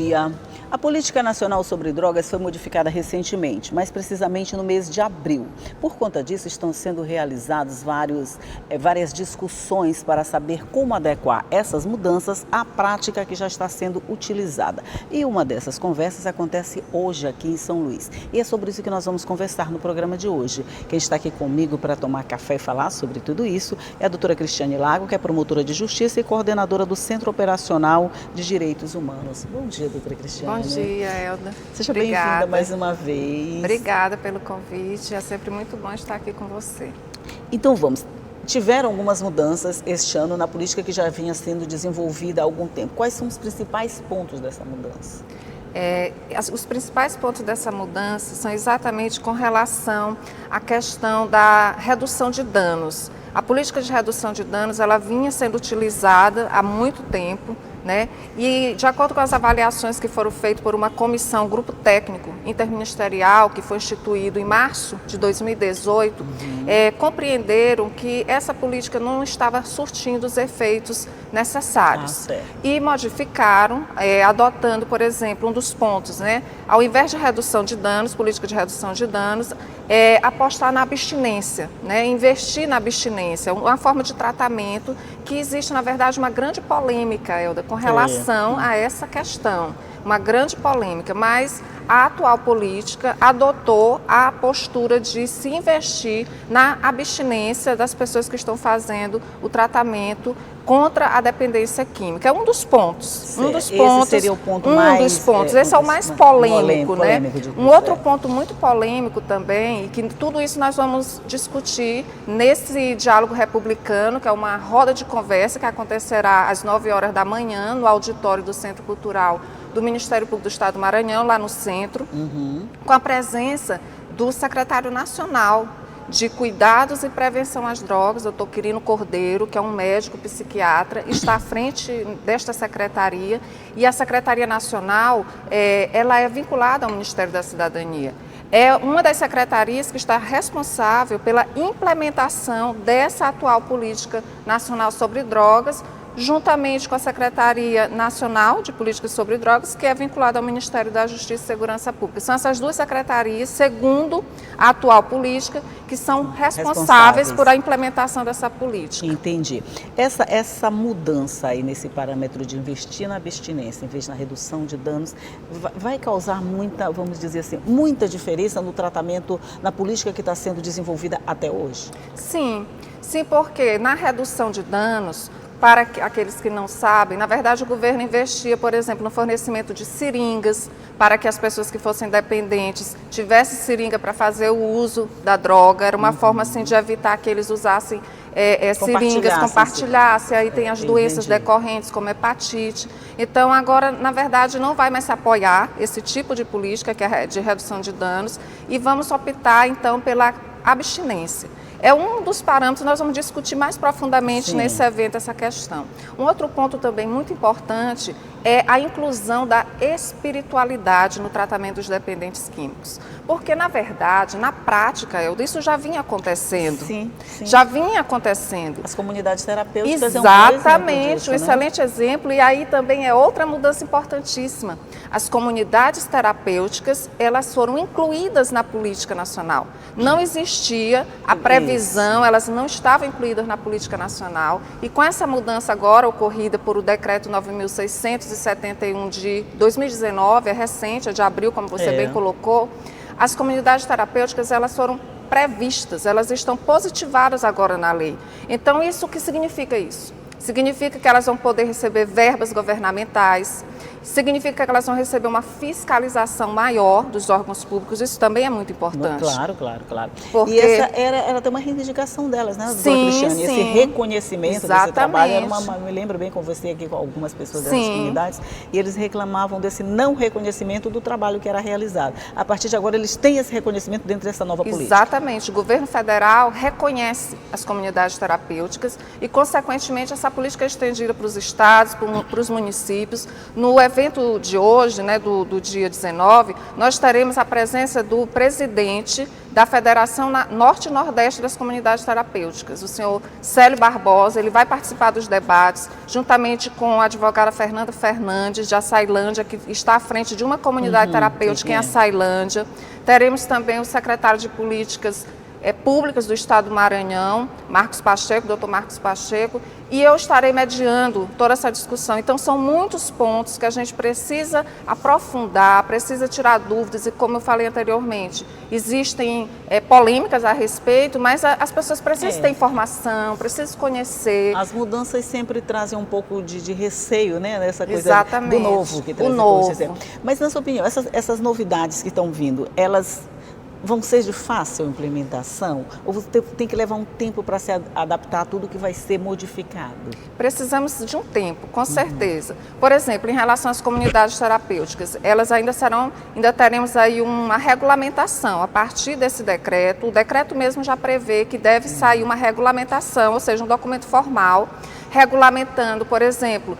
dia. A Política Nacional sobre Drogas foi modificada recentemente, mais precisamente no mês de abril. Por conta disso, estão sendo realizadas várias discussões para saber como adequar essas mudanças à prática que já está sendo utilizada. E uma dessas conversas acontece hoje aqui em São Luís. E é sobre isso que nós vamos conversar no programa de hoje. Quem está aqui comigo para tomar café e falar sobre tudo isso é a doutora Cristiane Lago, que é promotora de justiça e coordenadora do Centro Operacional de Direitos Humanos. Bom dia, doutora Cristiane. Bom dia, Elda. Seja bem-vinda mais uma vez. Obrigada pelo convite, é sempre muito bom estar aqui com você. Então vamos. Tiveram algumas mudanças este ano na política que já vinha sendo desenvolvida há algum tempo. Quais são os principais pontos dessa mudança? Os principais pontos dessa mudança são exatamente com relação à questão da redução de danos. A política de redução de danos, ela vinha sendo utilizada há muito tempo, né? E de acordo com as avaliações que foram feitas por uma comissão, grupo técnico interministerial, que foi instituído em março de 2018, compreenderam que essa política não estava surtindo os efeitos necessários. E modificaram, adotando, por exemplo, um dos pontos, né? Ao invés de redução de danos, política de redução de danos, apostar na abstinência, né? Investir na abstinência, uma forma de tratamento que existe, na verdade, uma grande polêmica, Elda, com relação a essa questão, uma grande polêmica, mas a atual política adotou a postura de se investir na abstinência das pessoas que estão fazendo o tratamento contra a dependência química. É um dos pontos. Esse seria o ponto Esse é o mais polêmico, né? Um outro ponto ponto muito polêmico também, e que tudo isso nós vamos discutir nesse diálogo republicano, que é uma roda de conversa que acontecerá às 9 horas da manhã no auditório do Centro Cultural do Ministério Público do Estado do Maranhão, lá no centro, com a presença do secretário nacional de Cuidados e Prevenção às Drogas, doutor Quirino Cordeiro, que é um médico psiquiatra, está à frente desta secretaria, e a Secretaria Nacional, ela é vinculada ao Ministério da Cidadania. É uma das secretarias que está responsável pela implementação dessa atual Política Nacional sobre Drogas, juntamente com a Secretaria Nacional de Políticas sobre Drogas, que é vinculada ao Ministério da Justiça e Segurança Pública. São essas duas secretarias, segundo a atual política, que são responsáveis por a implementação dessa política. Entendi. Essa mudança aí nesse parâmetro de investir na abstinência, em vez na redução de danos, vai causar muita, vamos dizer assim, muita diferença no tratamento, na política que está sendo desenvolvida até hoje? Sim, porque na redução de danos, para aqueles que não sabem, na verdade o governo investia, por exemplo, no fornecimento de seringas, para que as pessoas que fossem dependentes tivessem seringa para fazer o uso da droga. Era uma forma assim de evitar que eles usassem seringas, compartilhassem, aí tem as doenças decorrentes como hepatite. Então agora, na verdade, não vai mais se apoiar esse tipo de política, que é de redução de danos, e vamos optar então pela abstinência. É um dos parâmetros, nós vamos discutir mais profundamente nesse evento essa questão. Um outro ponto também muito importante é a inclusão da espiritualidade no tratamento dos dependentes químicos. Porque, na verdade, na prática, isso já vinha acontecendo. Sim. Já vinha acontecendo. As comunidades terapêuticas Exatamente, um excelente exemplo. E aí também é outra mudança importantíssima. As comunidades terapêuticas, elas foram incluídas na política nacional. Não existia a previsão, elas não estavam incluídas na política nacional. E com essa mudança agora ocorrida por o decreto 9.671 de 2019, é recente, é de abril, como você bem colocou, as comunidades terapêuticas, elas foram previstas, elas estão positivadas agora na lei. Então, isso, o que significa isso? Significa que elas vão poder receber verbas governamentais, significa que elas vão receber uma fiscalização maior dos órgãos públicos, isso também é muito importante. Claro. Porque... E essa era até uma reivindicação delas, né, doutora Cristiane? Esse reconhecimento desse trabalho, eu me lembro bem, conversei aqui com algumas pessoas dessas comunidades, e eles reclamavam desse não reconhecimento do trabalho que era realizado. A partir de agora, eles têm esse reconhecimento dentro dessa nova política. Exatamente, o governo federal reconhece as comunidades terapêuticas e, consequentemente, essa política é estendida para os estados, para os municípios. No evento evento de hoje, né, do dia 19, nós teremos a presença do presidente da Federação Norte e Nordeste das Comunidades Terapêuticas, o senhor Célio Barbosa. Ele vai participar dos debates, juntamente com a advogada Fernanda Fernandes, de Açailândia, que está à frente de uma comunidade terapêutica em Açailândia. Teremos também o secretário de Políticas Públicas do Estado do Maranhão, Marcos Pacheco, doutor Marcos Pacheco, e eu estarei mediando toda essa discussão. Então, são muitos pontos que a gente precisa aprofundar, precisa tirar dúvidas, e como eu falei anteriormente, existem polêmicas a respeito, mas as pessoas precisam ter informação, precisam conhecer. As mudanças sempre trazem um pouco de receio, né, nessa coisa Exatamente. do novo. Que traz Mas, na sua opinião, essas novidades que estão vindo, elas vão ser de fácil implementação? Ou você tem que levar um tempo para se adaptar a tudo que vai ser modificado? Precisamos de um tempo, com certeza. Por exemplo, em relação às comunidades terapêuticas, elas ainda teremos aí uma regulamentação a partir desse decreto. O decreto mesmo já prevê que deve sair uma regulamentação, ou seja, um documento formal, regulamentando, por exemplo,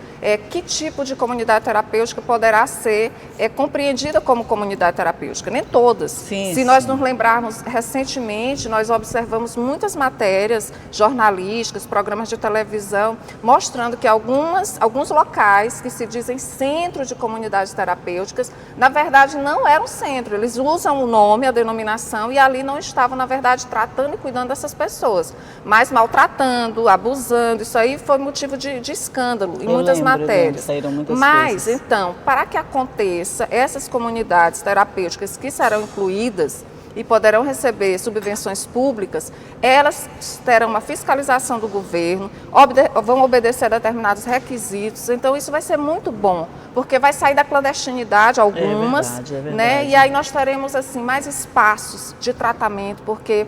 que tipo de comunidade terapêutica poderá ser compreendida como comunidade terapêutica. Nem todas. Se nós nos lembrarmos, recentemente, nós observamos muitas matérias jornalísticas, programas de televisão, mostrando que alguns locais que se dizem centro de comunidades terapêuticas, na verdade não eram centro. Eles usam o nome, a denominação, e ali não estavam, na verdade, tratando e cuidando dessas pessoas, mas maltratando, abusando. Isso aí foi motivo de escândalo em muitas matérias. Saíram muitas Mas, coisas. então, para que aconteça, essas comunidades terapêuticas que serão incluídas e poderão receber subvenções públicas, elas terão uma fiscalização do governo, vão obedecer a determinados requisitos. Então, isso vai ser muito bom, porque vai sair da clandestinidade algumas, é verdade. né? E aí nós teremos assim mais espaços de tratamento, porque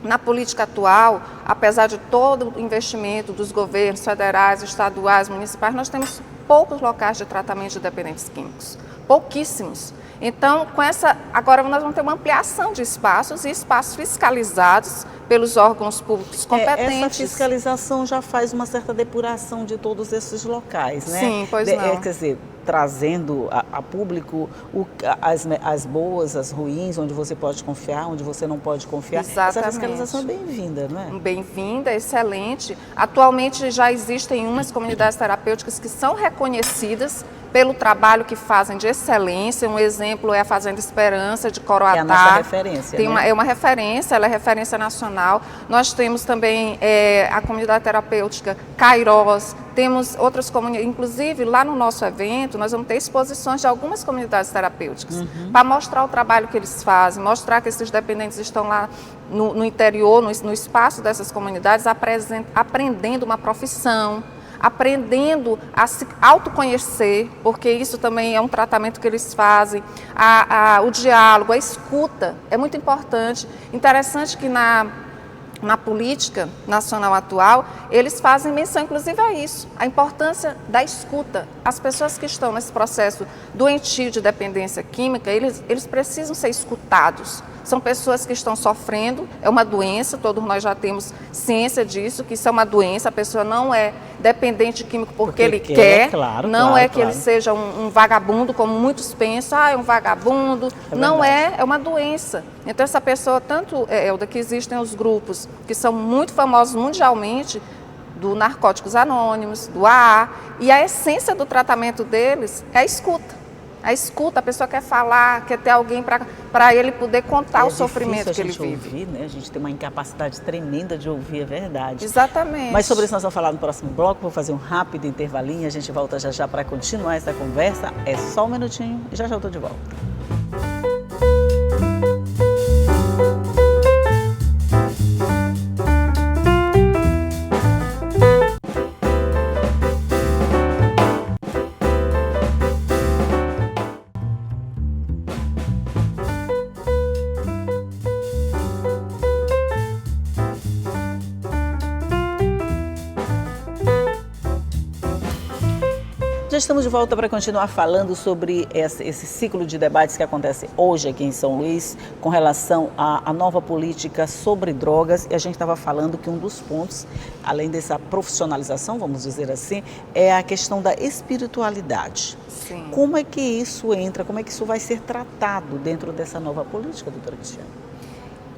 na política atual, apesar de todo o investimento dos governos federais, estaduais, municipais, nós temos poucos locais de tratamento de dependentes químicos, pouquíssimos. Então, agora nós vamos ter uma ampliação de espaços e espaços fiscalizados pelos órgãos públicos competentes. Essa fiscalização já faz uma certa depuração de todos esses locais, né? Sim, pois não. Quer dizer, trazendo a público as boas, as ruins, onde você pode confiar, onde você não pode confiar. Exatamente. Essa fiscalização é bem-vinda, não é? Bem-vinda, excelente. Atualmente já existem umas comunidades terapêuticas que são reconhecidas pelo trabalho que fazem de excelência. Um exemplo é a Fazenda Esperança, de Coroatá. É a nossa referência, né? É uma referência, ela é referência nacional. Nós temos também a comunidade terapêutica Cairós, temos outras comunidades, inclusive lá no nosso evento, nós vamos ter exposições de algumas comunidades terapêuticas, para mostrar o trabalho que eles fazem, mostrar que esses dependentes estão lá no interior, no espaço dessas comunidades, aprendendo uma profissão, aprendendo a se autoconhecer, porque isso também é um tratamento que eles fazem, o diálogo, a escuta é muito importante. Interessante que na política nacional atual, eles fazem menção inclusive a isso, a importância da escuta. As pessoas que estão nesse processo doentio de dependência química, eles precisam ser escutados. São pessoas que estão sofrendo, é uma doença, todos nós já temos ciência disso, que isso é uma doença, a pessoa não é dependente químico porque ele quer, claro, não claro, é que ele seja um vagabundo, como muitos pensam, é um vagabundo, não é uma doença. Então essa pessoa, tanto, Elda, que existem os grupos que são muito famosos mundialmente, do Narcóticos Anônimos, do AA, e a essência do tratamento deles é a escuta. A escuta, a pessoa quer falar, quer ter alguém para ele poder contar o sofrimento que ele vive. Ouvir, né? A gente tem uma incapacidade tremenda de ouvir, é verdade. Exatamente. Mas sobre isso nós vamos falar no próximo bloco, vou fazer um rápido intervalinho, a gente volta já já para continuar essa conversa. É só um minutinho e já já eu estou de volta. Já estamos de volta para continuar falando sobre esse ciclo de debates que acontece hoje aqui em São Luís com relação à nova política sobre drogas. E a gente estava falando que um dos pontos, além dessa profissionalização, vamos dizer assim, é a questão da espiritualidade. Sim. Como é que isso entra, como é que isso vai ser tratado dentro dessa nova política, doutora Cristiane?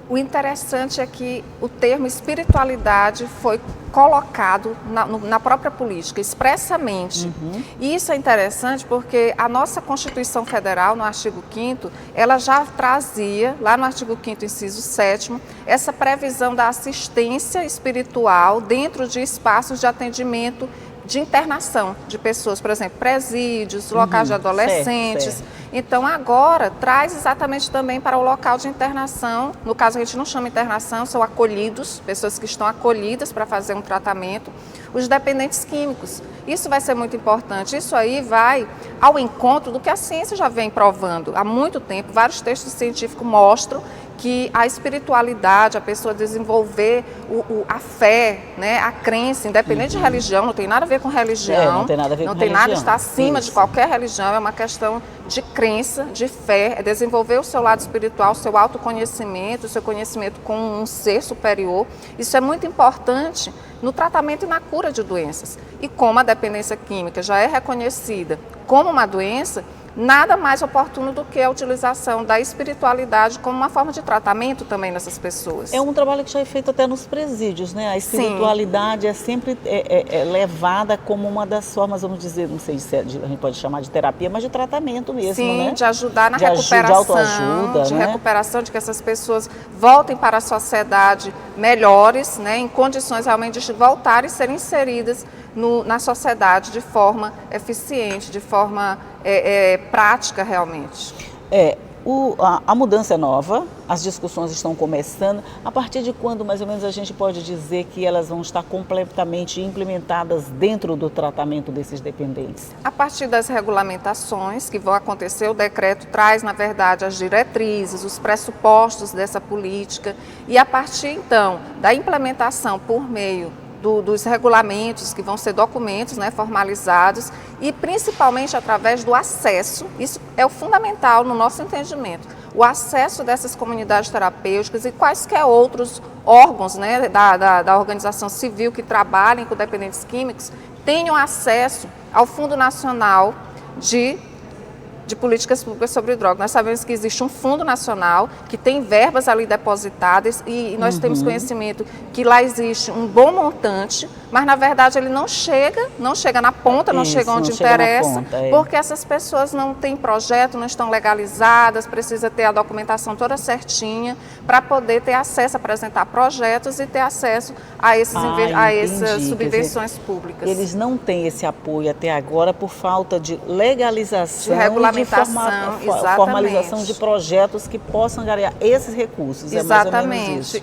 O interessante é que o termo espiritualidade foi colocado na própria política, expressamente. E isso é interessante porque a nossa Constituição Federal, no artigo 5º, ela já trazia, lá no artigo 5º, inciso 7º, essa previsão da assistência espiritual dentro de espaços de atendimento de internação de pessoas, por exemplo, presídios, locais de adolescentes. Certo. Então, agora, traz exatamente também para o local de internação, no caso a gente não chama internação, são acolhidos, pessoas que estão acolhidas para fazer um tratamento, os dependentes químicos. Isso vai ser muito importante, isso aí vai ao encontro do que a ciência já vem provando há muito tempo. Vários textos científicos mostram que a espiritualidade, a pessoa desenvolver a fé, né, a crença, independente de religião, não tem nada a ver com religião, não tem nada a ver com religião, nada está acima Isso. de qualquer religião, é uma questão de crença, de fé, é desenvolver o seu lado espiritual, o seu autoconhecimento, o seu conhecimento com um ser superior. Isso é muito importante no tratamento e na cura de doenças. E como a dependência química já é reconhecida como uma doença, nada mais oportuno do que a utilização da espiritualidade como uma forma de tratamento também nessas pessoas. É um trabalho que já é feito até nos presídios, né? A espiritualidade é sempre levada como uma das formas, vamos dizer, não sei se a gente pode chamar de terapia, mas de tratamento mesmo, Sim, né? de ajudar na de recuperação, de autoajuda, de né? recuperação, de que essas pessoas voltem para a sociedade melhores, né? Em condições realmente de voltarem e serem inseridas na sociedade de forma eficiente, de forma prática realmente. A mudança é nova, as discussões estão começando. A partir de quando, mais ou menos, a gente pode dizer que elas vão estar completamente implementadas dentro do tratamento desses dependentes? A partir das regulamentações que vão acontecer, o decreto traz, na verdade, as diretrizes, os pressupostos dessa política, e a partir, então, da implementação por meio dos regulamentos, que vão ser documentos, né, formalizados, e principalmente através do acesso, isso é o fundamental no nosso entendimento, o acesso dessas comunidades terapêuticas e quaisquer outros órgãos, né, da organização civil que trabalhem com dependentes químicos, tenham acesso ao Fundo Nacional de Políticas Públicas sobre Drogas. Nós sabemos que existe um fundo nacional que tem verbas ali depositadas e nós temos conhecimento que lá existe um bom montante, mas na verdade ele não chega na ponta, não chega onde interessa, porque essas pessoas não têm projeto, não estão legalizadas, precisa ter a documentação toda certinha para poder ter acesso, apresentar projetos e ter acesso a essas subvenções públicas. Eles não têm esse apoio até agora por falta de legalização, de regulamentação, formalização de projetos que possam ganhar esses recursos. Exatamente.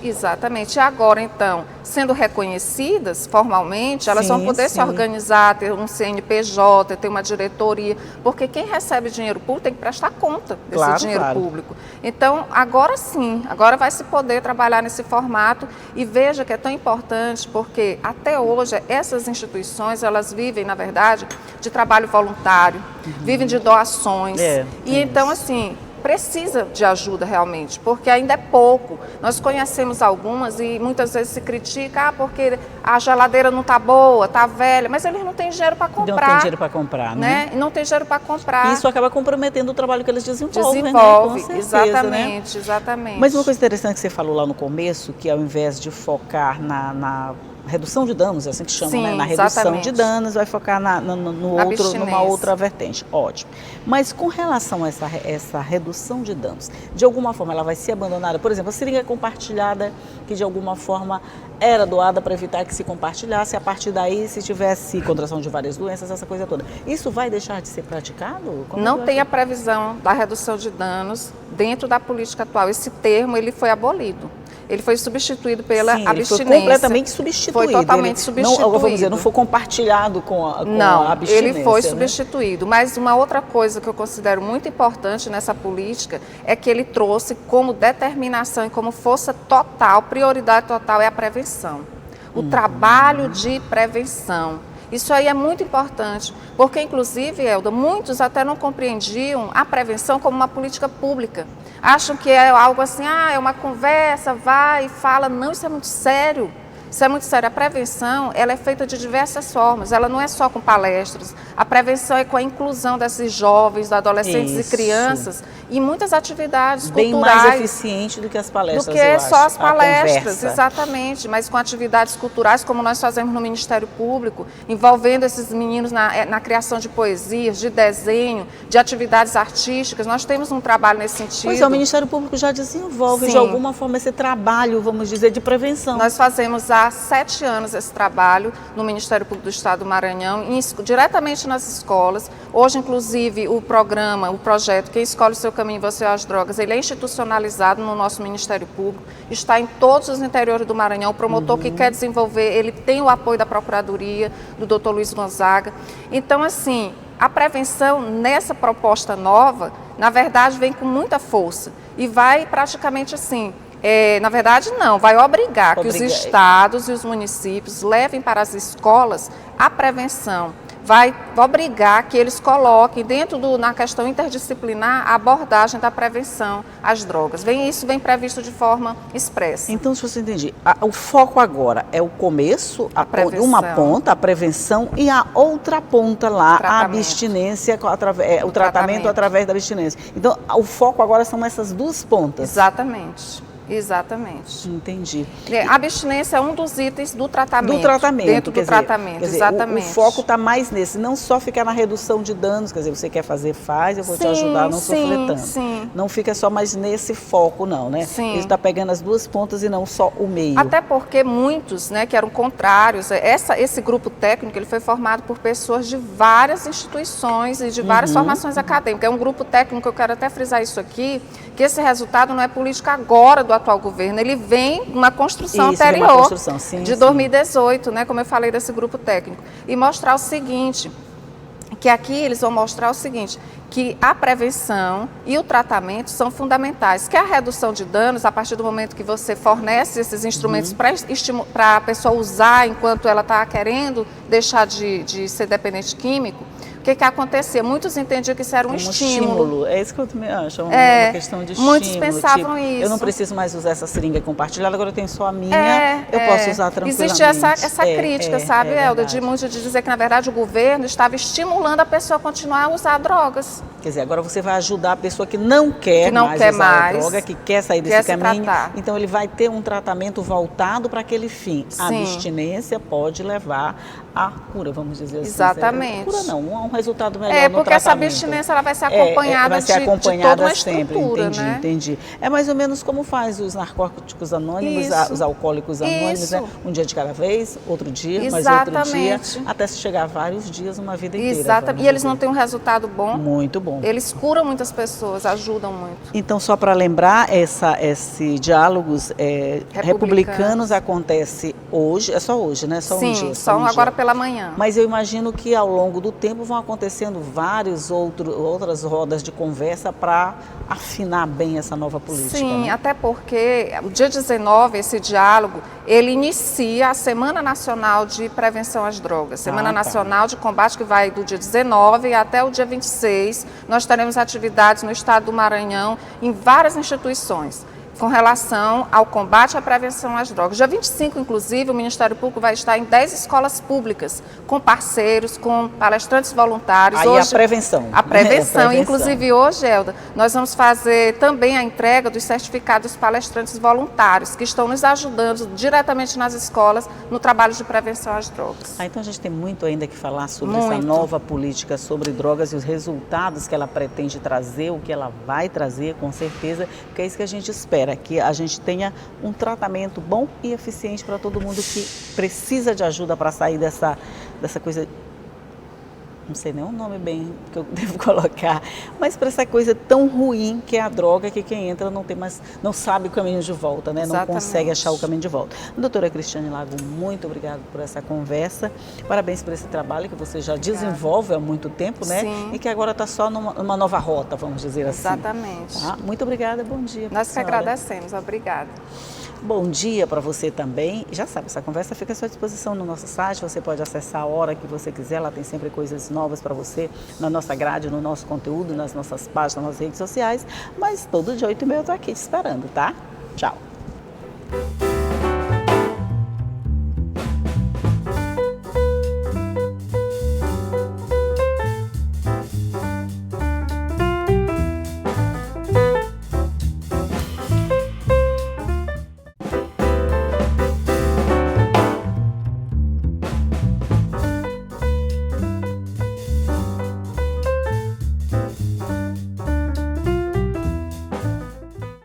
E agora, então, sendo reconhecidas formalmente, elas vão poder se organizar, ter um CNPJ, ter uma diretoria, porque quem recebe dinheiro público tem que prestar conta desse dinheiro público. Então, agora sim, agora vai se poder trabalhar nesse formato e veja que é tão importante porque até hoje essas instituições, elas vivem, na verdade, de trabalho voluntário, vivem de doações. E então, assim, precisa de ajuda realmente, porque ainda é pouco. Nós conhecemos algumas e muitas vezes se critica, porque a geladeira não está boa, está velha, mas eles não têm dinheiro para comprar. Não tem dinheiro para comprar, né? Não tem dinheiro para comprar. Isso acaba comprometendo o trabalho que eles desenvolvem, né? Com certeza, exatamente, né? Exatamente. Mas uma coisa interessante que você falou lá no começo, que ao invés de focar na redução de danos, é assim que chama, né? Na redução de danos, vai focar numa outra vertente. Ótimo. Mas com relação a essa redução de danos, de alguma forma ela vai ser abandonada? Por exemplo, a seringa compartilhada, que de alguma forma era doada para evitar que se compartilhasse, a partir daí, se tivesse contração de várias doenças, essa coisa toda. Isso vai deixar de ser praticado? Não tem a previsão da redução de danos dentro da política atual. Esse termo ele foi abolido. Ele foi substituído pela abstinência. Ele foi completamente substituído. Foi totalmente substituído. Não, vamos dizer, não foi compartilhado com a abstinência. Ele foi né? substituído. Mas uma outra coisa que eu considero muito importante nessa política é que ele trouxe como determinação e como força total, prioridade total é a prevenção. O trabalho de prevenção. Isso aí é muito importante, porque inclusive, Elda, muitos até não compreendiam a prevenção como uma política pública. Acham que é algo assim, é uma conversa, vai e fala. Não, isso é muito sério. Isso é muito sério. A prevenção, ela é feita de diversas formas. Ela não é só com palestras. A prevenção é com a inclusão desses jovens, adolescentes e crianças em muitas atividades bem culturais. Mais eficiente do que as palestras, do que só as palestras, a exatamente. Mas com atividades culturais, como nós fazemos no Ministério Público, envolvendo esses meninos na criação de poesias, de desenho, de atividades artísticas. Nós temos um trabalho nesse sentido. Pois é, o Ministério Público já desenvolve, de alguma forma, esse trabalho, vamos dizer, de prevenção. Nós fazemos há 7 anos esse trabalho no Ministério Público do Estado do Maranhão, diretamente nas escolas. Hoje, inclusive, o projeto Quem Escolhe o Seu Caminho, Você às Drogas, ele é institucionalizado no nosso Ministério Público, está em todos os interiores do Maranhão. O promotor que quer desenvolver, ele tem o apoio da Procuradoria, do Dr. Luiz Gonzaga. Então, assim, a prevenção nessa proposta nova, na verdade, vem com muita força e vai praticamente assim... na verdade, não, vai obrigar que os estados e os municípios levem para as escolas a prevenção. Vai obrigar que eles coloquem na questão interdisciplinar a abordagem da prevenção às drogas. Isso vem previsto de forma expressa. Então, se você entender, o foco agora é o começo, uma ponta, a prevenção, e a outra ponta lá, a abstinência, o tratamento através da abstinência. Então, o foco agora são essas duas pontas. Exatamente. Exatamente. Entendi. A abstinência é um dos itens do tratamento. Do tratamento. Dentro do tratamento, exatamente. O foco está mais nesse, não só ficar na redução de danos, quer dizer, você quer fazer, faz, eu vou te ajudar a não sofrer tanto. Sim. Não fica só mais nesse foco, não, né? Sim. Ele está pegando as duas pontas e não só o meio. Até porque muitos, que eram contrários, esse grupo técnico, ele foi formado por pessoas de várias instituições e de várias formações acadêmicas. É um grupo técnico, eu quero até frisar isso aqui, que esse resultado não é política agora do atual governo, ele vem uma construção anterior, de 2018, como eu falei desse grupo técnico, e mostrar o seguinte, que aqui eles vão mostrar o seguinte, que a prevenção e o tratamento são fundamentais, que a redução de danos, a partir do momento que você fornece esses instrumentos para a pessoa usar enquanto ela está querendo deixar de ser dependente químico, o que acontecia? Muitos entendiam que isso era um estímulo. É isso que eu também acho, uma questão de estímulo. Muitos pensavam isso. Eu não preciso mais usar essa seringa compartilhada, agora eu tenho só a minha, eu posso usar tranquilamente. Existe essa crítica, sabe, Elda, de dizer que, na verdade, o governo estava estimulando a pessoa a continuar a usar drogas. Quer dizer, agora você vai ajudar a pessoa que não quer mais usar a droga, que quer sair desse caminho. Então, ele vai ter um tratamento voltado para aquele fim. A abstinência pode levar à cura, vamos dizer assim. Exatamente. Cura não, um resultado melhor no tratamento. Porque essa abstinência ela vai ser acompanhada, de toda uma estrutura, Entendi. É mais ou menos como faz os narcóticos anônimos, os alcoólicos anônimos, né? Um dia de cada vez, outro dia, mais outro dia, até se chegar a vários dias, uma vida inteira. Exatamente. E eles não têm um resultado bom. Muito bom. Eles curam muitas pessoas, ajudam muito. Então, só para lembrar, esse Diálogos Republicanos acontece hoje, é só hoje, né? Só um dia. Só agora pela manhã. Mas eu imagino que ao longo do tempo vão acontecendo outras rodas de conversa para afinar bem essa nova política. Sim, até porque o dia 19, esse diálogo, ele inicia a Semana Nacional de Prevenção às Drogas. Semana Nacional de Combate, que vai do dia 19 até o dia 26. Nós teremos atividades no estado do Maranhão, em várias instituições, com relação ao combate à prevenção às drogas. Dia 25, inclusive, o Ministério Público vai estar em 10 escolas públicas, com parceiros, com palestrantes voluntários. Aí hoje, a prevenção. A prevenção. Inclusive, hoje, Elda, nós vamos fazer também a entrega dos certificados dos palestrantes voluntários, que estão nos ajudando diretamente nas escolas no trabalho de prevenção às drogas. Então, a gente tem muito ainda que falar sobre essa nova política sobre drogas e os resultados que ela pretende trazer, o que ela vai trazer, com certeza, porque é isso que a gente espera, que a gente tenha um tratamento bom e eficiente para todo mundo que precisa de ajuda para sair dessa coisa, não sei nem o nome bem que eu devo colocar, mas para essa coisa tão ruim que é a droga, que quem entra não sabe o caminho de volta, né? Não consegue achar o caminho de volta. Doutora Cristiane Lago, muito obrigada por essa conversa, parabéns por esse trabalho que você já desenvolve há muito tempo, né? Sim. E que agora está só numa nova rota, vamos dizer assim. Exatamente. Tá? Muito obrigada, bom dia. Nós que agradecemos, obrigada. Bom dia para você também. Já sabe, essa conversa fica à sua disposição no nosso site. Você pode acessar a hora que você quiser. Lá tem sempre coisas novas para você na nossa grade, no nosso conteúdo, nas nossas páginas, nas redes sociais. Mas todo dia 8h30 eu estou aqui te esperando, tá? Tchau.